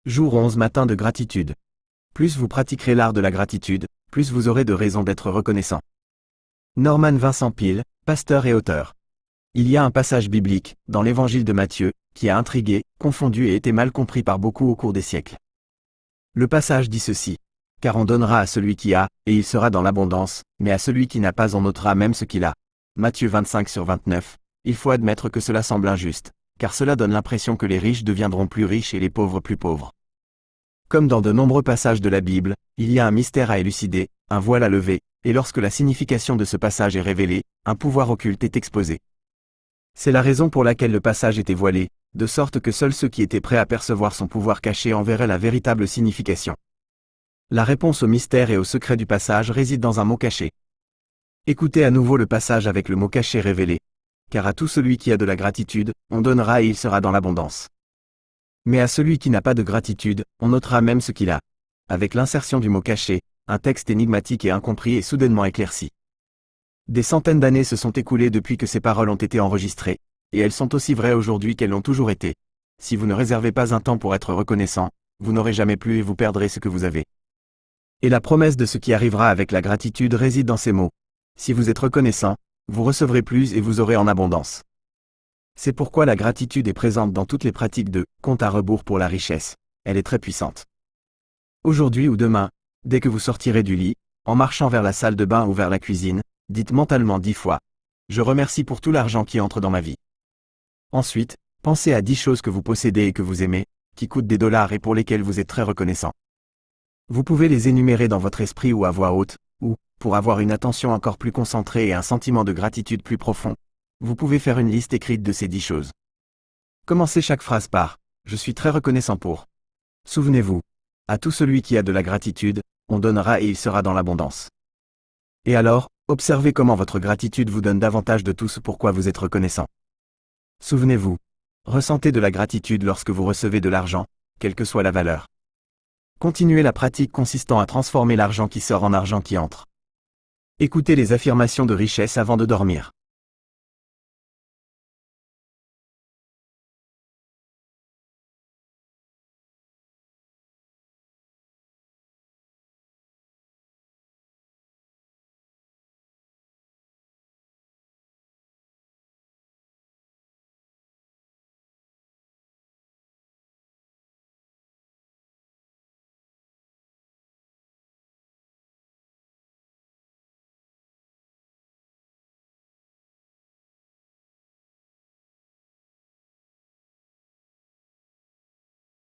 Jour 11 Matin de gratitude. Plus vous pratiquerez l'art de la gratitude, plus vous aurez de raisons d'être reconnaissant. Norman Vincent Peale, pasteur et auteur. Il y a un passage biblique, dans l'évangile de Matthieu, qui a intrigué, confondu et été mal compris par beaucoup au cours des siècles. Le passage dit ceci. Car on donnera à celui qui a, et il sera dans l'abondance, mais à celui qui n'a pas on ôtera même ce qu'il a. Matthieu 25/29. Il faut admettre que cela semble injuste, car cela donne l'impression que les riches deviendront plus riches et les pauvres plus pauvres. Comme dans de nombreux passages de la Bible, il y a un mystère à élucider, un voile à lever, et lorsque la signification de ce passage est révélée, un pouvoir occulte est exposé. C'est la raison pour laquelle le passage était voilé, de sorte que seuls ceux qui étaient prêts à percevoir son pouvoir caché en verraient la véritable signification. La réponse au mystère et au secret du passage réside dans un mot caché. Écoutez à nouveau le passage avec le mot caché révélé. Car à tout celui qui a de la gratitude, on donnera et il sera dans l'abondance. Mais à celui qui n'a pas de gratitude, on ôtera même ce qu'il a. Avec l'insertion du mot caché, un texte énigmatique et incompris est soudainement éclairci. Des centaines d'années se sont écoulées depuis que ces paroles ont été enregistrées, et elles sont aussi vraies aujourd'hui qu'elles l'ont toujours été. Si vous ne réservez pas un temps pour être reconnaissant, vous n'aurez jamais plus et vous perdrez ce que vous avez. Et la promesse de ce qui arrivera avec la gratitude réside dans ces mots. Si vous êtes reconnaissant, vous recevrez plus et vous aurez en abondance. C'est pourquoi la gratitude est présente dans toutes les pratiques de « compte à rebours pour la richesse ». Elle est très puissante. Aujourd'hui ou demain, dès que vous sortirez du lit, en marchant vers la salle de bain ou vers la cuisine, dites mentalement 10 fois « Je remercie pour tout l'argent qui entre dans ma vie ». Ensuite, pensez à 10 choses que vous possédez et que vous aimez, qui coûtent des dollars et pour lesquelles vous êtes très reconnaissant. Vous pouvez les énumérer dans votre esprit ou à voix haute, ou, pour avoir une attention encore plus concentrée et un sentiment de gratitude plus profond, vous pouvez faire une liste écrite de ces 10 choses. Commencez chaque phrase par « Je suis très reconnaissant pour ». Souvenez-vous, à tout celui qui a de la gratitude, on donnera et il sera dans l'abondance. Et alors, observez comment votre gratitude vous donne davantage de tout ce pourquoi vous êtes reconnaissant. Souvenez-vous, ressentez de la gratitude lorsque vous recevez de l'argent, quelle que soit la valeur. Continuez la pratique consistant à transformer l'argent qui sort en argent qui entre. Écoutez les affirmations de richesse avant de dormir.